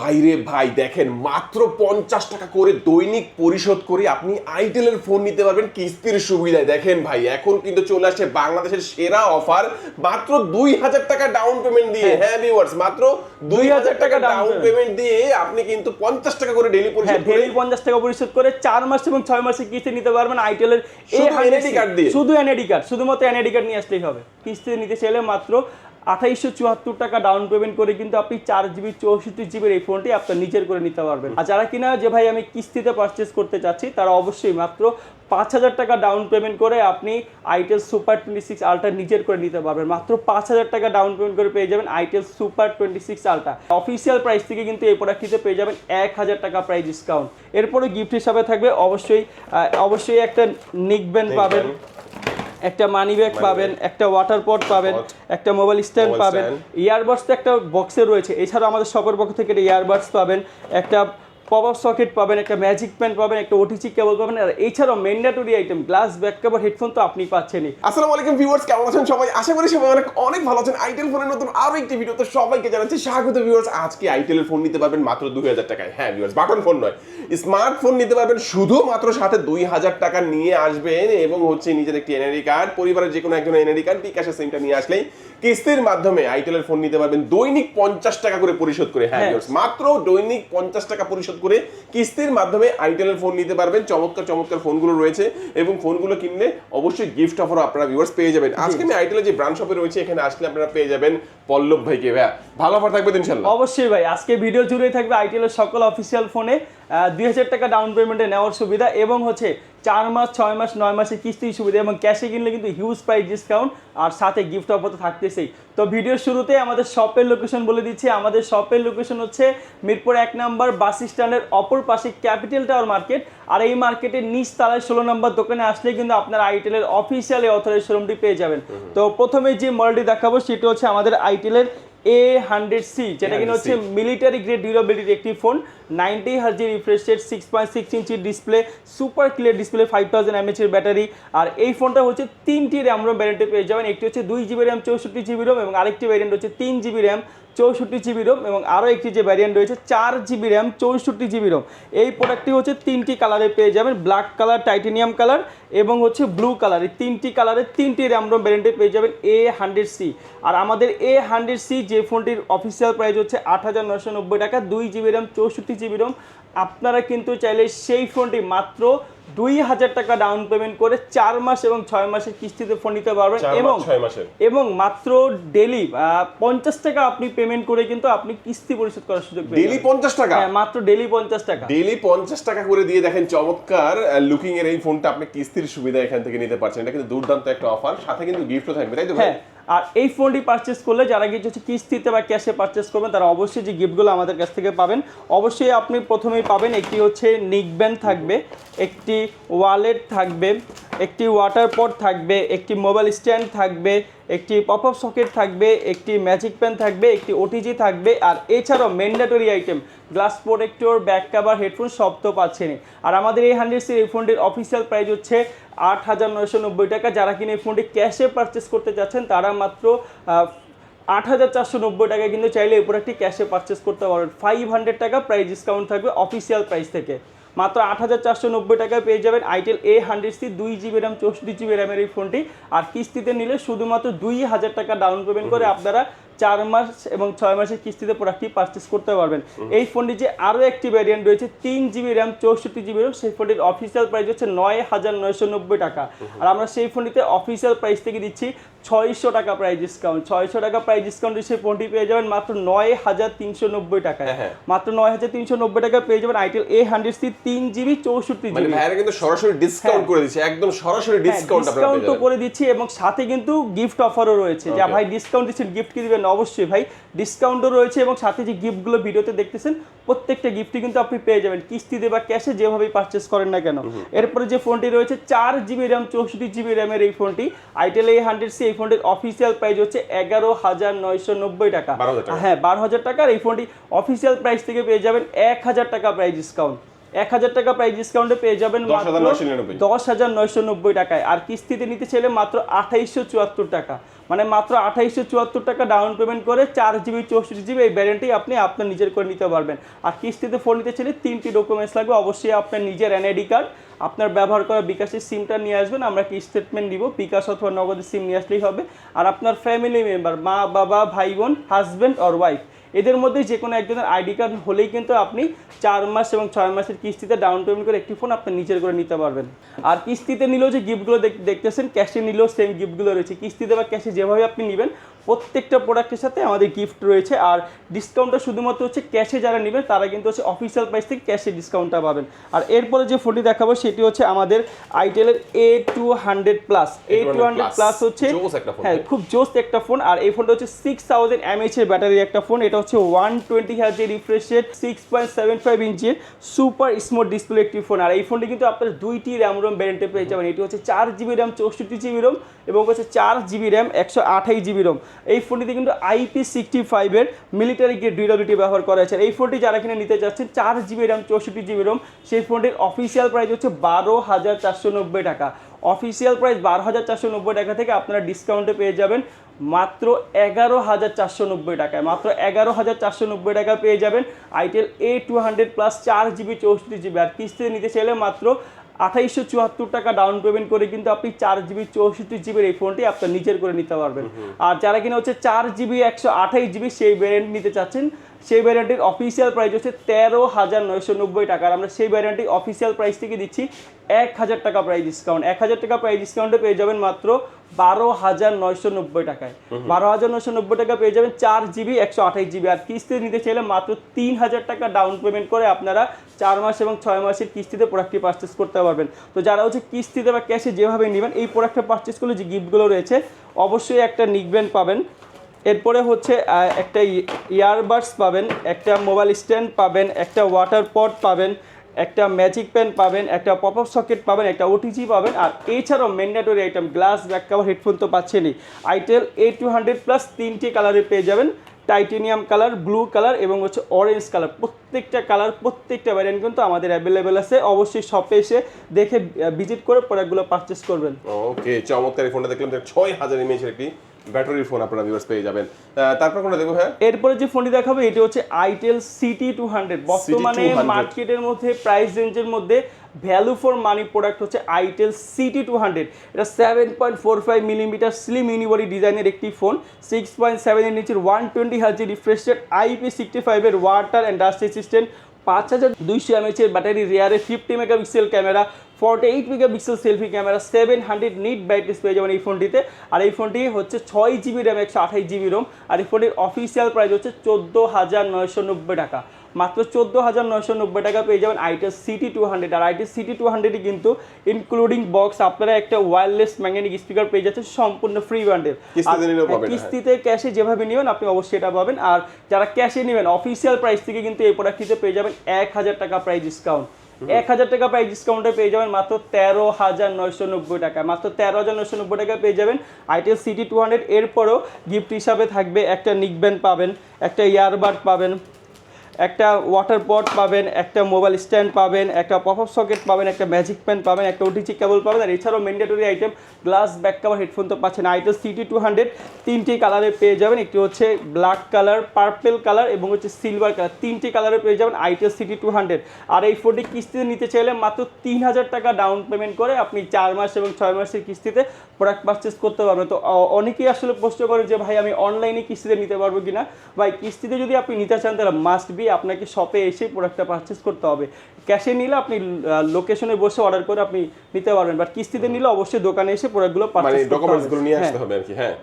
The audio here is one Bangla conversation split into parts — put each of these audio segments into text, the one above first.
ভাই রে ভাই, দেখেন মাত্র 50 টাকা করে দৈনিক পরিশোধ করে আপনি আইটেলের ফোন নিতে পারবেন কিস্তির সুবিধায়। দেখেন ভাই, এখন কিন্তু চলে আসছে বাংলাদেশের সেরা অফার, মাত্র 2000 টাকা ডাউন পেমেন্ট দিয়ে। হ্যাঁ ভিউয়ার্স, মাত্র 2000 টাকা ডাউন পেমেন্ট দিয়ে আপনি কিন্তু 50 টাকা করে ডেইলি পরিশোধ করে, ডেইলি 50 টাকা পরিশোধ করে 4 মাস এবং 6 মাসের কিস্তি নিতে পারবেন আইটেলের এনআইডি কার্ড দিয়ে। শুধু এনআইডি কার্ড, শুধুমাত্র এনআইডি কার্ড নিয়ে আসলেই হবে। কিস্তি নিতে চাইলে মাত্র 2874 টাকা ডাউন পেমেন্ট করে কিন্তু আপনি 4GB 64GB এই ফোনটি আপনার নিজের করে নিতে পারবেন। আর যারা কিনা যে ভাই আমি কিস্তিতে পারচেজ করতে চাচ্ছি, তারা অবশ্যই মাত্র 5000 টাকা ডাউন পেমেন্ট করে আপনি আইটেল সুপার 26 আলট্রা নিজের করে নিতে পারবেন। মাত্র 5000 টাকা ডাউন পেমেন্ট করে পেয়ে যাবেন itel Super 26 ultra. Official price থেকে কিন্তু এই প্রোডাক্টটিতে পেয়ে যাবেন 1000 টাকা প্রাইস ডিসকাউন্ট। এরপরে গিফট হিসাবে থাকবে অবশ্যই একটা নিকব্যান্ড পাবেন, একটা মানি ব্যাগ পাবেন, একটা ওয়াটার পট পাবেন, একটা মোবাইল স্ট্যান্ড পাবেন, ইয়ারবাডস তো একটা বক্সে রয়েছে। এছাড়াও আমাদের শপের পক্ষ থেকে ইয়ারবাডস পাবেন, একটা পপ আপ সকেট পাবেন, একটা ম্যাজিক পেন পাবেন, একটা ওটিজি কেবল পাবেন। আর এছাড়াও mandatory item glass back cover headphone তো আপনি পাচ্ছেনই। আসসালামু আলাইকুম ভিউয়ার্স, কেমন আছেন সবাই? আশা করি সবাই অনেক ভালো আছেন। আইটেল ফোনের নতুন আরো একটি ভিডিওতে সবাইকে জানাচ্ছি স্বাগত ভিউয়ার্স। আজকে আইটেলের ফোন নিতে পারবেন মাত্র 2000 টাকায়। হ্যাঁ ভিউয়ার্স, বাটন ফোন নয়, স্মার্টফোন নিতে পারবেন শুধুমাত্র সাথে 2000 টাকা নিয়ে আসবেন এবং হচ্ছে নিজের একটি এনআইডি কার্ড, পরিবারের যে কোনো একজন এনআইডি কার্ড, বিকাশের সিমটা নিয়ে আসলেই কিস্তির মাধ্যমে আইটেলের ফোন নিতে পারবেন দৈনিক 50 টাকা করে পরিশোধ করে। হ্যাঁ ভিউয়ার্স, মাত্র দৈনিক 50 টাকা পরিশোধ করে কিস্তির মাধ্যমে আইটেলের ফোন নিতে পারবেন। চমৎকার ফোনগুলো রয়েছে এবং ফোনগুলো কিনলে অবশ্যই গিফট অফারও আপনারা ভিউয়ার্স পেয়ে যাবেন। আজকে আমি আইটেলের যে ব্রাঞ্চ শপে রয়েছে, এখানে আসলে আপনারা পেয়ে যাবেন পল্লব ভাইকে। ভাই ভালো অফার থাকবে ইনশাআল্লাহ? অবশ্যই ভাই, আজকে ভিডিও জুড়ে থাকবে আইটেলের সকল অফিসিয়াল ফোনে 2000 টাকা ডাউন পেমেন্টে নেওয়ার সুবিধা এবং হচ্ছে 4 মাস 6 মাস 9 মাসের কিস্তির সুবিধা এবং ক্যাশে কিনলে কিন্তু হিউজ প্রাইস ডিসকাউন্ট আর সাথে গিফট অফার তো থাকতেছেই। তো ভিডিওর শুরুতে আমাদের শপের লোকেশন বলে দিচ্ছি। আমাদের শপের লোকেশন হচ্ছে মিরপুর 1 নম্বর বাস স্ট্যান্ডের অপর পাশে ক্যাপিটাল টাওয়ার মার্কেট। আর এই মার্কেটের নিচ তলায় 16 নম্বর দোকানে আসলে কিন্তু আপনারা আইটেলের অফিসিয়াল অথরাইজড শোরুমটি পেয়ে যাবেন। তো প্রথমে যে মডেলটি দেখাবো সেটা হচ্ছে আমাদের আইটেলের A100C, যেটা কিনা হচ্ছে মিলিটারি গ্রেড ডিউরেবিলিটির একটি phone. 90 Hz refresh rate, 6.6 inch display, super clear display, 5000 mAh এর ব্যাটারি। আর এই ফোনটা হচ্ছে 3টি র্যাম রোম ভ্যারিয়েন্টে পেয়ে যাবেন। একটি হচ্ছে 2GB র্যাম 64GB রোম এবং আরেকটি ভ্যারিয়েন্ট হচ্ছে 3GB র্যাম 64GB রোম এবং আরও একটি যে ভ্যারিয়েন্ট রয়েছে 4GB র্যাম 64GB রোম। এই প্রোডাক্টটি হচ্ছে 3টি কালারে পেয়ে যাবেন, ব্ল্যাক কালার, টাইটেনিয়াম কালার এবং হচ্ছে ব্লু কালার। এই 3টি কালারের 3টি র্যাম রোম ভ্যারিয়েন্টে পেয়ে যাবেন A100C। আর আমাদের A100C যে ফোনটির অফিসিয়াল প্রাইস হচ্ছে 8990 টাকা, 2GB র্যাম 64GB রোম। আপনারা কিন্তু চাইলে সেই ফোনটি মাত্র 2000 টাকা ডাউন পেমেন্ট করে 4 মাস এবং 6 মাসের কিস্তিতে ফোন নিতে পারবেন এবং মাত্র ডেইলি 50 টাকা আপনি পেমেন্ট করে কিন্তু আপনি কিস্তি পরিশোধ করার সুযোগ পেয়ে যাবেন। ডেইলি 50 টাকা? হ্যাঁ, মাত্র ডেইলি 50 টাকা। ডেইলি 50 টাকা করে দিয়ে দেখেন চমৎকার লুকিং এর এই ফোনটা আপনি কিস্তির সুবিধা এখান থেকে নিতে পারছেন। এটা কিন্তু দুর্দান্ত একটা অফার, সাথে কিন্তু গিফটও থাকবে, তাই তো ভাই? আর এই ফোনটি পারচেস করলে যারা কিছু হচ্ছে কিস্তিতে বা ক্যাশে পারচেস করবেন, তারা অবশ্যই যে গিফটগুলো আমাদের কাছ থেকে পাবেন, অবশ্যই আপনি প্রথমেই পাবেন একটি হচ্ছে নিকব্যান্ড থাকবে, একটি ওয়ালেট থাকবে, একটি ওয়াটার পট থাকবে, একটি মোবাইল স্ট্যান্ড থাকবে, একটি পপ আপ সকেট থাকবে, একটি ম্যাজিক পেন থাকবে, একটি ওটিজি থাকবে। আর এছাড়াও mandatory item glass protector, back cover, headphone সব তো পাচ্ছেনই। আর আমাদের A100C এই ফোনটির অফিসিয়াল প্রাইস হচ্ছে 8990 টাকা। যারা কিনে এই ফোনটি ক্যাশে পারচেস করতে চাচ্ছেন, তারা মাত্র 8490 টাকা কিন্তু চাইলে এই প্রোডাক্টটি ক্যাশে পারচেস করতে পারবেন। 500 টাকা প্রাইস ডিসকাউন্ট থাকবে অফিসিয়াল প্রাইস থেকে। মাত্র 8490 টাকায় পেয়ে যাবেন itel A100C 2GB RAM 64GB র্যামের এই ফোনটি। আর কিস্তিতে নিলে শুধুমাত্র 2000 টাকা ডাউন পেমেন্ট করে আপনারা 4 মাস এবং 6 মাসের কিস্তিতে প্রোডাক্টটি পারচেস করতে পারবেন। এই ফোনটি যে আরও একটি ভ্যারিয়েন্ট রয়েছে 3GB র্যাম 64GB রোম, সেই ফোনটির অফিসিয়াল প্রাইস হচ্ছে 9990 টাকা। আর আমরা সেই ফোনটিতে অফিসিয়াল প্রাইস থেকে দিচ্ছি 600 টাকা প্রাইস ডিসকাউন্ট। 600 টাকা প্রাইস ডিসকাউন্টে সেই ফোনটি পেয়ে যাবেন মাত্র 9390 টাকায়। মাত্র 9390 টাকা পেয়ে যাবেন আইটেল A100C 3GB 64GB। মানে ভাইরা কিন্তু সরাসরি ডিসকাউন্ট করে দিচ্ছে, একদম সরাসরি ডিসকাউন্ট আপনারা পেয়ে যাবেন। করে দিচ্ছি এবং সাথে কিন্তু গিফট অফারও রয়েছে। যে ভাই ডিসকাউন্ট দিচ্ছেন, গিফট কি দিবেন? অবশ্যই ভাই, ডিসকাউন্টও রয়েছে এবং সাথে যে গিফটগুলো ভিডিওতে দেখতেছেন প্রত্যেকটা গিফটই কিন্তু আপনি পেয়ে যাবেন কিস্তিতে বা ক্যাশে, যেভাবেই পারচেস করেন না কেন। এরপরে যে ফোনটি রয়েছে 4GB র্যাম 64GB র্যামের এই ফোনটি আইটেল A100C, এই ফোনটির অফিসিয়াল প্রাইস হচ্ছে 11990 টাকা। হ্যাঁ, 12000 টাকার এই ফোনটি অফিসিয়াল প্রাইস থেকে পেয়ে যাবেন 1000 টাকা প্রাইস ডিসকাউন্ট। 1000 টাকা প্রাইস ডিসকাউন্টে পেয়ে যাবেন মাত্র 10,999 10,990 টাকায়। আর কিস্তিতে নিতে চাইলে মাত্র 2874 টাকা, মানে মাত্র 2874 টাকা ডাউন পেমেন্ট করে 4GB 64GB এই ভ্যারিয়েন্টটি আপনি আপনার নিজের করে নিতে পারবেন। আর কিস্তিতে ফোন নিতে চাইলে 3টি ডকুমেন্টস লাগবে, অবশ্যই আপনার নিজের এনআইডি কার্ড, আপনার ব্যবহার করা বিকাশের সিমটা নিয়ে আসবেন, আমরা কি স্টেটমেন্ট দিব, বিকাশ অথবা নগদের সিম নিয়ে আসলেই হবে। আর আপনার ফ্যামিলি মেম্বার, মা বাবা ভাই বোন হাজব্যান্ড অর ওয়াইফ, এদের মধ্যে যে কোনো একজনের আইডি কার্ড হলেই কিন্তু আপনি 4 মাস এবং 6 মাসের কিস্তিতে ডাউন পেমেন্ট করে একটি ফোন আপনি নিজের করে নিতে পারবেন। আর কিস্তিতে নিলেও যে গিফটগুলো দেখতেছেন, ক্যাশে নিলেও সেম গিফটগুলো রয়েছে। কিস্তিতে বা ক্যাশে যেভাবে আপনি নেবেন প্রত্যেকটা প্রোডাক্টের সাথে আমাদের গিফট রয়েছে। আর ডিসকাউন্টটা শুধুমাত্র হচ্ছে ক্যাশে যারা নেবেন তারা কিন্তু হচ্ছে অফিসিয়াল প্রাইস থেকে ক্যাশে ডিসকাউন্টটা পাবেন। আর এরপরে যে ফোনটি দেখাবো সেটি হচ্ছে আমাদের আইটেলের A200 প্লাস। A200 প্লাস হচ্ছে হ্যাঁ খুব জোস একটা ফোন। আর এই ফোনটা হচ্ছে 6000 mAh এর ব্যাটারি একটা ফোন। এটা হচ্ছে 120 Hz এর রিফ্রেশ রেট, 6.75 ইঞ্চির সুপার স্মুথ ডিসপ্লে একটি ফোন। আর এই ফোনটি কিন্তু আপনার 2টি র্যাম রোম ভ্যারিয়েন্টে পেয়ে যাবেন। এটি হচ্ছে 4GB র্যাম 64GB রোম এবং হচ্ছে 4GB র্যাম 128GB রোম। এই ফোনটিতে কিন্তু IP65 এর মিলিটারি গ্রেড ডিউরেবিলিটি ব্যবহার করা হয়েছে। এই ফোনটি যারা কিনে নিতে চাচ্ছেন 4GB র্যাম 64GB রোম, সেই ফোনটির অফিসিয়াল প্রাইস হচ্ছে 12,490 টাকা। অফিসিয়াল প্রাইস 12,490 টাকা থেকে আপনারা ডিসকাউন্টে পেয়ে যাবেন মাত্র 11,490 টাকায়। মাত্র 11,490 টাকা পেয়ে যাবেন itel A200 plus 4GB 64GB। আর কিস্তিতে নিতে চাইলে মাত্র 2874 টাকা ডাউন পেমেন্ট করে কিন্তু আপনি 4GB 64GB এই ফোনটি আপনার নিজের করে নিতে পারবেন। আর যারা কিনা হচ্ছে 4GB 128GB সেই ভ্যারিয়েন্ট নিতে চাচ্ছেন, সেই ভ্যারিয়েন্টের অফিসিয়াল প্রাইস হচ্ছে 13,990 টাকা। আর আমরা সেই ভ্যারিয়েন্টটি অফিসিয়াল প্রাইস থেকে দিচ্ছি 1000 টাকা প্রাইস ডিসকাউন্ট। 1000 টাকা প্রাইস ডিসকাউন্টে পেয়ে যাবেন মাত্র 12,990 টাকায়। 12,990 টাকা পেয়ে যাবেন 4GB 128GB। আর কিস্তিতে নিতে চাইলে মাত্র 3000 টাকা ডাউন পেমেন্ট করে আপনারা 4 মাস এবং 6 মাসের কিস্তিতে প্রোডাক্টটি পারচেস করতে পারবেন। তো যারা হচ্ছে কিস্তিতে বা ক্যাশে যেভাবে নেবেন এই প্রোডাক্টটা পারচেস করলে যে গিফটগুলো রয়েছে অবশ্যই একটা নিকব্যান্ড পাবেন, এরপরে হচ্ছে একটা ইয়ারবাডস পাবেন, একটা মোবাইল স্ট্যান্ড পাবেন, একটা ওয়াটার পট পাবেন, একটা ম্যাজিক পেন পাবেন, একটা পপ আপ সকেট পাবেন, একটা ওটিজি পাবেন। আর এছাড়াও mandatory item glass back cover headphone তো পাচ্ছেনই। আইটেল A200 প্লাস 3টি কালারে পেয়ে যাবেন, টাইটেনিয়াম কালার, ব্লু কালার এবং হচ্ছে অরেঞ্জ কালার। প্রত্যেকটা কালার প্রত্যেকটা ভ্যারিয়েন্ট কিন্তু আমাদের অ্যাভেলেবেল আছে। অবশ্যই শপে এসে দেখে ভিজিট করে প্রোডাক্টগুলো পারচেস করবেন। ওকে, চমৎকার এই ফোনটা দেখলাম 6000 mAh এর একটি ব্যাটারি ফোন আপনারা ভিউয়ার্স পেয়ে যাবেন। তারপর কোনটা দেখবো? হ্যাঁ, এরপরে যে ফোনটি দেখাবো এটি হচ্ছে আইটেল CT200। বর্তমানে মার্কেটের মধ্যে প্রাইস রেঞ্জের মধ্যে ভ্যালু ফর মানি প্রোডাক্ট হচ্ছে আইটেল CT200। এটা 7.45 মিলিমিটার স্লিম ইউনিবডি ডিজাইনের একটি ফোন, 6.7 ইঞ্চির 120 Hz রিফ্রেশ রেট, IP65 এর water and dust resistant, 5200 mAh এর ব্যাটারি, রিয়ারে 50 megapixel camera, 48 megapixel selfie camera, 700 nit brightness পেয়ে যাবেন এই ফোনটিতে। আর এই ফোনটি হচ্ছে 6GB র্যাম 128GB রোম। আর এই ফোনটির অফিসিয়াল প্রাইস হচ্ছে 14,990 টাকা। মাত্র 14,990 টাকা পেয়ে যাবেন আইটেল CT200। আর আইটেল CT200 কিন্তু ইনক্লুডিং বক্স আপনারা একটা ওয়্যারলেস ম্যাগনেটিক স্পিকার পেয়ে যাচ্ছে সম্পূর্ণ ফ্রি বান্ডেল। কিস্তিতে ক্যাশে যেভাবে নেবেন আপনি অবশ্যই এটা পাবেন। আর যারা ক্যাশে নেবেন অফিসিয়াল প্রাইস থেকে কিন্তু এই প্রোডাক্টটিতে পেয়ে যাবেন 1000 টাকা প্রাইস ডিসকাউন্ট। 1000 টাকা প্রাইস ডিসকাউন্টে পেয়ে যাবেন মাত্র 13,990 টাকা। মাত্র 13,990 টাকা পেয়ে যাবেন আইটেল CT200। এরপরও গিফট হিসাবে থাকবে একটা নিকব্যান্ড পাবেন, একটা ইয়ারবাড পাবেন, একটা ওয়াটার পট পাবেন, একটা মোবাইল স্ট্যান্ড পাবেন, একটা পপ আপ সকেট পাবেন, একটা ম্যাজিক পেন পাবেন, একটা ওটিজি কেবল পাবেন। আর এছাড়াও mandatory item glass back cover headphone তো পাচ্ছেন। আইটেল CT200 3টি কালারে পেয়ে যাবেন, একটি হচ্ছে ব্ল্যাক কালার, পার্পেল কালার এবং হচ্ছে সিলভার কালার। 3টি কালারে পেয়ে যাবেন আইটেল CT200। আর এই ফোনটি কিস্তিতে নিতে চাইলে মাত্র 3000 টাকা ডাউন পেমেন্ট করে আপনি 4 মাস এবং 6 মাসের কিস্তিতে প্রোডাক্ট পারচেস করতে পারবেন। তো অনেকেই আসলে প্রশ্ন করে যে ভাই আমি অনলাইনে কিস্তিতে নিতে পারবো কিনা। ভাই কিস্তিতে যদি আপনি নিতে চান তাহলে মাস্ট বি আপনাকে শপে এসে প্রোডাক্টটা পারচেস করতে হবে। ক্যাশে নিলে আপনি লোকেশনে বসে অর্ডার করে আপনি নিতে পারবেন, বাট কিস্তিতে নিলে অবশ্যই দোকানে এসে প্রোডাক্টগুলো পারচেস করতে হবে, ডকুমেন্টসগুলো নিয়ে আসতে হবে আর কি। হ্যাঁ,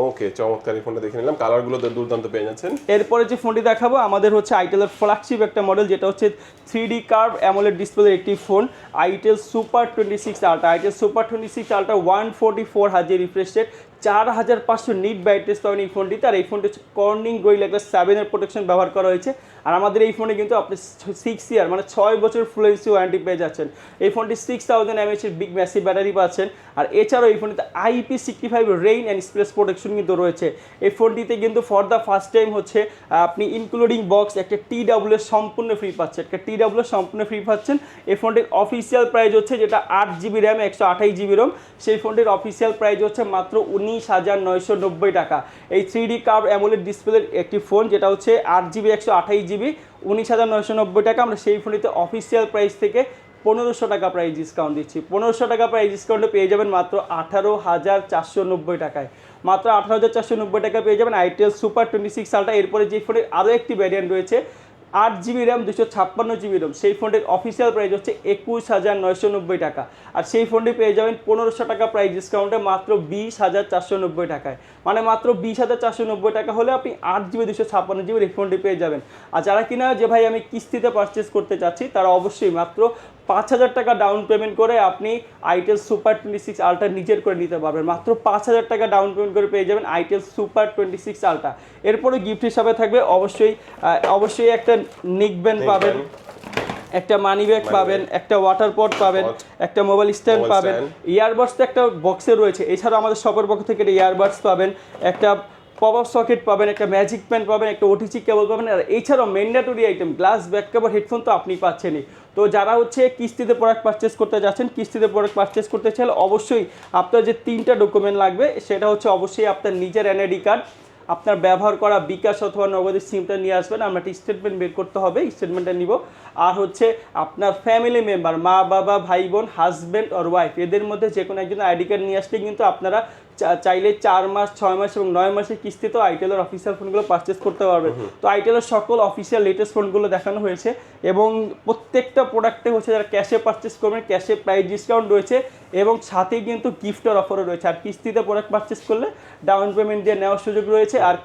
ওকে, চমৎকার এই ফোনটা দেখে নিলাম, কালারগুলো তো দুর্দান্ত পেয়ে যাচ্ছেন। এরপরে যে ফোনটি দেখাবো আমাদের হচ্ছে আইটেলের ফ্ল্যাগশিপ একটা মডেল, যেটা হচ্ছে 3D কার্ভ অ্যামোলেড ডিসপ্লের একটি phone, itel Super 26 Ultra. Itel Super 26 Ultra 144 Hz refresh rate, 4500 nit brightness পাবেন এই ফোনটিতে। আর এই ফোনটি হচ্ছে কর্নিং গোরিলা গ্লাস 7 প্রোটেকশন ব্যবহার করা হয়েছে। আর আমাদের এই ফোনে কিন্তু আপনি 6 ইয়ার মানে 6 বছর ফ্লুয়েন্সি ওয়ারেন্টি পেয়ে যাচ্ছেন। এই ফোনটি 6000 mAh এর বিগ ম্যাসিভ ব্যাটারি পাচ্ছেন। আর এছাড়াও এই ফোনটিতে IP65 রেইন অ্যান্ড স্প্লেশ প্রোটেকশন কিন্তু রয়েছে। এই ফোনটিতে কিন্তু ফর দ্য ফার্স্ট টাইম হচ্ছে আপনি ইনক্লুডিং বক্স একটা TWS সম্পূর্ণ ফ্রি পাচ্ছেন, এই ফোনটির অফিসিয়াল প্রাইস হচ্ছে যেটা 8GB র্যাম 128GB রোম, সেই ফোনটির অফিসিয়াল প্রাইস হচ্ছে মাত্র 19,990 টাকা। এই 3D কার্ভ অ্যামোলেড ডিসপ্লের একটি ফোন যেটা হচ্ছে 8GB 128GB 19,990 টাকা। আমরা সেই ফোনটিতে অফিসিয়াল প্রাইস থেকে 1500 টাকা প্রাইস ডিসকাউন্ট দিচ্ছি। 1500 টাকা প্রাইস ডিসকাউন্টে পেয়ে যাবেন মাত্র 18,490 টাকায়। মাত্র 18,490 টাকা পেয়ে যাবেন আইটেল সুপার 26 আলট্রা। এরপরে যে ফোনের আরও একটি ভ্যারিয়েন্ট রয়েছে 8GB র্যাম 256GB রোম, সেই ফোনটির অফিসিয়াল প্রাইস হচ্ছে 21,990 টাকা। আর সেই ফোনটি পেয়ে যাবেন 1500 টাকা প্রাইস ডিসকাউন্টে মাত্র 20,490 টাকায়। মানে মাত্র 20,490 টাকা হলে আপনি 8GB 256GB এই ফোনটি পেয়ে যাবেন। আর যারা কিনা যে ভাই আমি কিস্তিতে পারচেস করতে চাচ্ছি তারা অবশ্যই মাত্র 5,000 টাকা ডাউন পেমেন্ট করে আপনি আইটেল সুপার 26 আলট্রা নিজের করে নিতে পারবেন। মাত্র 5,000 টাকা ডাউন পেমেন্ট করে পেয়ে যাবেন আইটেল সুপার 26 আলট্রা। এরপরে গিফট হিসাবে থাকবে অবশ্যই একটা নিক ব্যান্ড পাবেন, একটা মানি ব্যাগ পাবেন, একটা ওয়াটার পট পাবেন, একটা মোবাইল স্ট্যান্ড পাবেন, ইয়ারবাডস তো একটা বক্সে রয়েছে। এছাড়াও আমাদের শপের পক্ষ থেকে ইয়ারবাডস পাবেন, একটা পপ আপ সকেট পাবেন, একটা ম্যাজিক প্যান পাবেন, একটা ওটিজি কেবল পাবেন। আর এছাড়াও mandatory item glass back cover headphone তো আপনি পাচ্ছেনই। তো যারা হচ্ছে কিস্তিতে প্রোডাক্ট পারচেস করতে যাচ্ছেন, কিস্তিতে প্রোডাক্ট পারচেস করতে চাইলে অবশ্যই আপনার যে 3টা ডকুমেন্ট লাগবে সেটা হচ্ছে অবশ্যই আপনার নিজের NID কার্ড, আপনার ব্যবহার করা বিকাশ অথবা নগদের সিমটা নিয়ে আসবেন, আমরা একটা স্টেটমেন্ট বের করতে হবে, স্টেটমেন্টটা নিব। আর হচ্ছে আপনার ফ্যামিলি মেম্বার, মা বাবা ভাই বোন হাজব্যান্ড আর ওয়াইফ, এদের মধ্যে যে কোনো একজন ID কার্ড নিয়ে আসলে কিন্তু আপনারা চাইলে 4 মাস 6 মাস এবং 9 মাসের কিস্তিতেও আইটেলের অফিসিয়াল ফোনগুলো পারচেস করতে পারবেন। তো আইটেলের সকল অফিসিয়াল লেটেস্ট ফোনগুলো দেখানো হয়েছে এবং প্রত্যেকটা প্রোডাক্টে হচ্ছে যারা ক্যাশে পারচেস করবেন ক্যাশে প্রাইস ডিসকাউন্ট রয়েছে এবং সাথেই কিন্তু গিফটের অফারও রয়েছে। আর কিস্তিতে প্রোডাক্ট পারচেস করলে ডাউন পেমেন্ট দিয়ে নেওয়ার সুযোগ রয়েছে আর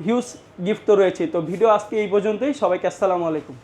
হিউজ গিফট তো রয়েছে। তো ভিডিও আজকে এই পর্যন্তই, সবাইকে আসসালামু আলাইকুম।